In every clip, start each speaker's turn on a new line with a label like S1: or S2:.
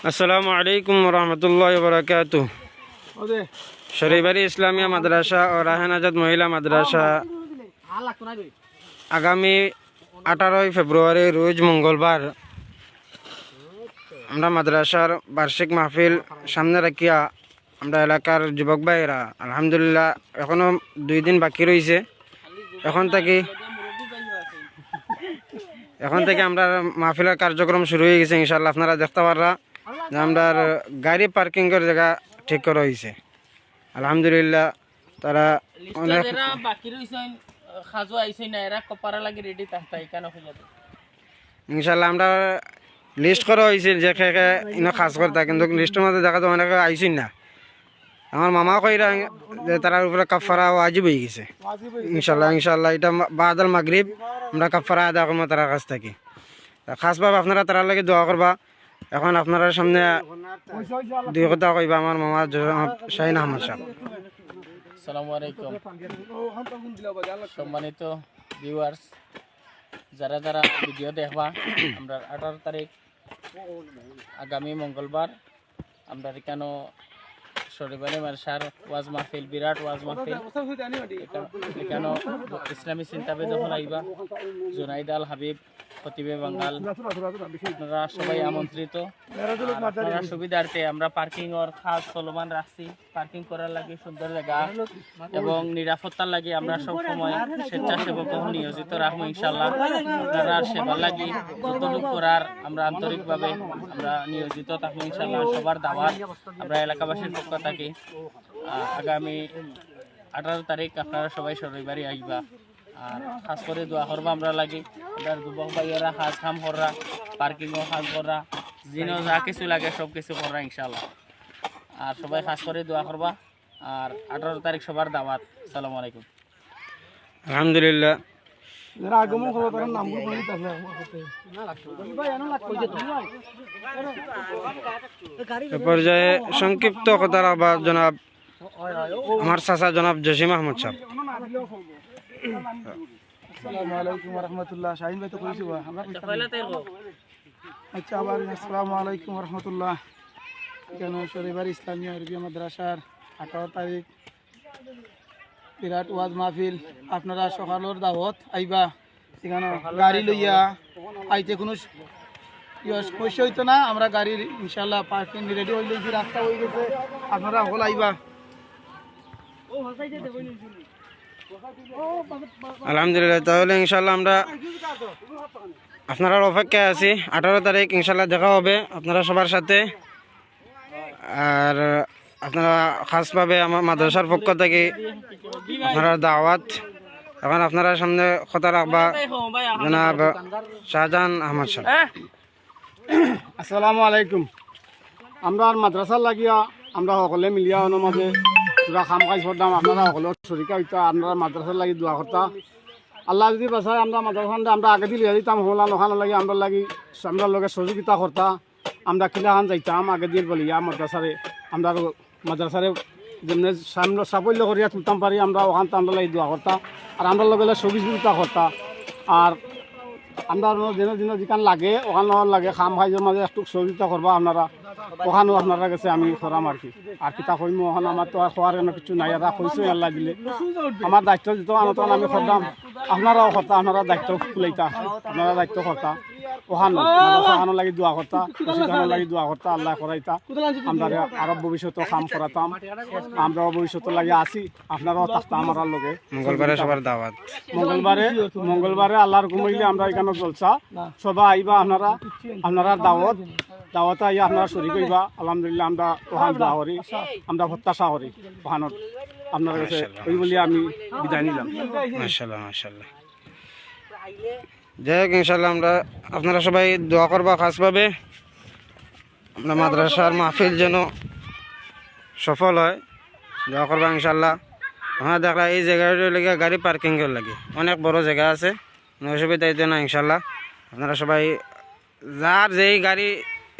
S1: আসসালামু আলাইকুম রহমতুল্লাহি ওয়া বারাকাতুহু। শরীফবাড়ি ইসলামিয়া মাদ্রাসা ও রাহান আজাদ মহিলা মাদ্রাসা আগামী 18 ফেব্রুয়ারি রোজ মঙ্গলবার আমরা মাদ্রাসার বার্ষিক মাহফিল সামনে রাখিয়া আমরা এলাকার যুবক ভাইয়েরা আলহামদুলিল্লাহ এখনো 2 দিন বাকি রয়েছে। এখন থেকে আমরা মাহফিলের কার্যক্রম শুরু হয়ে গেছে। ইনশাআল্লাহ আপনারা দেখতে পাররা যে আমরা গাড়ি পার্কিংয়ের জায়গা ঠিক করা হয়েছে। আলহামদুলিল্লাহ তারা অনেক ইনশাআল্লাহ আমরা লিস্ট করা হয়েছিল যে খেয়ে ইনো খাস করতা, কিন্তু লিস্টের মধ্যে দেখা তো অনেকে আইসিন না। আমার মামা কইরা যে তার উপরে কাফারা ওয়াজিব হয়ে গেছে। ইনশাল্লাহ এটা বাদাল মাগরিব আমরা কাফারা আদা করবো তার কাছ থেকে। খাসভাবে আপনারা তার লাগে দোয়া করবা। এখন আপনার সামনে 2 কথা কইবা আমার মামা শাহিন আহমদ সাহেব।
S2: আসসালামু আলাইকুম সম্মানিত ভিউয়ার্স, যারা যারা ভিডিও দেখবা, আমরা 18 তারিখ আগামী মঙ্গলবার আমরা কেন শরীফবাড়ি মাদ্রাসার ওয়াজ মাহফিল, বিরাট ওয়াজ মাহফিল এখানে ইসলামী চিন্তাবিদ যখন আইবা জুনাইদ আল হাবিব খতিবে বাঙ্গাল, আপনারা সবাই আমন্ত্রিত। আপনারা সুবিধার্থে আমরা পার্কিং ওর খাস চলমান রাখছি। পার্কিং করার লাগে সুন্দর জায়গা এবং নিরাপত্তার লাগে আমরা সব সময় স্বেচ্ছাসেবক নিয়োজিত রাখবো ইনশাল্লাহ। আপনারা সেবার লাগি যতটুকু করার আমরা আন্তরিকভাবে আমরা নিয়োজিত থাকবো ইনশাল্লাহ। সবার দাওয়াত আমরা এলাকাবাসীর পক্ষ থাকি। আগামী 18 তারিখ আপনারা সবাই শরীফবাড়ি আসবা। আর খাস করে দোয়া করবা আমরা লাগি। আপনার যুবক ভাইয়েরা কাজ কাম কররা, পার্কিংও কাজ কররা, যিনিও যা কিছু লাগে সব কিছু কররা ইনশাল্লাহ। আর সবাই খাস করে দোয়া করবা। আর 18 তারিখ সবার দাওয়াত। আসসালামু আলাইকুম।
S1: আলহামদুলিল্লাহ পর্যায়ে সংক্ষিপ্ত কথা রাখবা জনাব আমার চাচা জনাব জসিম আহমদ সাহেব।
S3: আসসালামু আলাইকুম রহমতুল্লাহ। শাহিন ভাই তো কইছি আচ্ছা আবার আসসালামু আলাইকুম রহমতুল্লাহ। কেন শরীফবাড়ি ইসলামিয়া আরবিয়া মাদ্রাসার 18 তারিখ বিরাট ওয়াজ মাহফিল। আপনারা সকালের দাওয়াত আইবা। সেখানে গাড়ি লইয়া আইতে কোনো সমস্যা হইতো না। আমরা গাড়ির ইনশাল্লাহ পার্কিং রেডি হয়ে গেছি, রাস্তা হয়ে গেছে। আপনারা হল আইবা।
S1: আলহামদুলিল্লাহ তাহলে ইনশাল্লাহ আমরা আপনারা অপেক্ষায় আছি। 18 তারিখ ইনশাল্লাহ দেখা হবে আপনারা সবার সাথে। আর আপনারা খাসভাবে আমার মাদ্রাসার পক্ষ থেকে আপনারা দাওয়াত। এখন আপনারা সামনে কথা রাখবা জনাব শাহজাহান আহমদ সাহেব।
S3: আসসালামু আলাইকুম। আমরা মাদ্রাসার লাগিয়া আমরা সকলে মিলিয়া ওনার মাঝে পুরা কাম কাজ করতাম। আপনারা সকলে শরিকা হইতা। আপনারা মাদ্রাসার লাগি দোয়া করতা। আল্লাহ যদি বাসায় আমরা মাদ্রাসা আমরা আগে দিয়ে দিতাম হলা ওখানে লাগি আমরা লাগি আমরা লগে সহযোগিতা করতা। আমরা কিলাখান যাইতাম আগে দিয়ে বলিয়া মাদ্রাসারে আমরা মাদ্রাসারে যেমনি সামনে সাফল্য করিয়া তুলতাম পারি আমরা ওখান আমরা লাগি দোয়া করতা। আর আমরা লগে সহযোগিতা করতা। আর আমরা দিনের দিনে যেখান লাগে ওখানে লাগে খাম খাইজের মাঝে একটু সহযোগিতা করবা আপনারা। ওখানেও আপনারা কাছে আমি করাম আর কি। আর কিতা কইম ওখানে আমার তো আর খোয়ার কিছু নাই। আর কইছো আল্লাহ দিলে আমার দায়িত্ব দিত আনতন আমি করতাম। আপনারাও করতা, আপনারা দায়িত্ব খুলাইতা, আপনারা দায়িত্ব করতা। ওখানে লাগি দোয়া করতা, ওখানে লাগি দোয়া করতা, আল্লাহ করাইতা। আমরা আরো ভবিষ্যতে কাম করাতাম। আমরাও ভবিষ্যতে লাগে আসি। আপনারাও থাকতাম আমার লগে।
S1: মঙ্গলবারে সবার দাওয়াত।
S3: মঙ্গলবারে আল্লাহর ঘুমাইলে আমরা এখানে জলসা সবাই আইবা। আপনারা দাওয়াত আইয়া আপনারা শরীর হইবা। আলহামদুলিল্লাহ আমরা ওখান দোয়া করি, আমরা প্রত্যাশা করি ওখানত আপনার কাছে ওই বলি আমি বিদায় নিলাম।
S1: মাশাআল্লাহ মাশাআল্লাহ। যাই হোক ইনশাল্লাহ আমরা আপনারা সবাই দোয়া করবা খাসভাবে আমরা মাদ্রাসার মাহফিল যেন সফল হয়। দোয়া করবা ইনশাল্লাহ। আমরা দেখলা এই জায়গাটার লাগে গাড়ি পার্কিংয়ের লাগে অনেক বড় জায়গা আছে, কোনো অসুবিধা হইতে না ইনশাল্লাহ। আপনারা সবাই যার যেই গাড়ি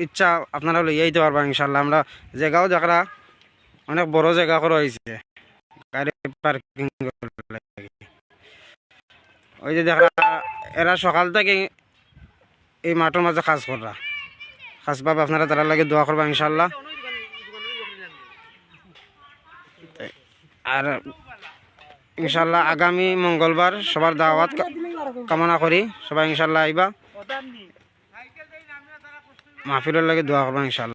S1: ইচ্ছা আপনারা লইয়া যেতে পারবা ইনশাল্লাহ। আমরা জায়গাও দেখলা অনেক বড় জায়গা করা হয়েছে গাড়ি পার্কিং লাগে। ওই যে দেখলা এরা সকাল থেকে এই মাঠের মাঝে কাজ করা খাসভাবে আপনারা তারা লাগে দোয়া করবা ইনশাল্লাহ। আর ইনশাল্লাহ আগামী মঙ্গলবার সবার দাওয়াত কামনা করি, সবাই ইনশাল্লাহ আইবা, মাহফিলের লাগে দোয়া করবা ইনশাল্লাহ।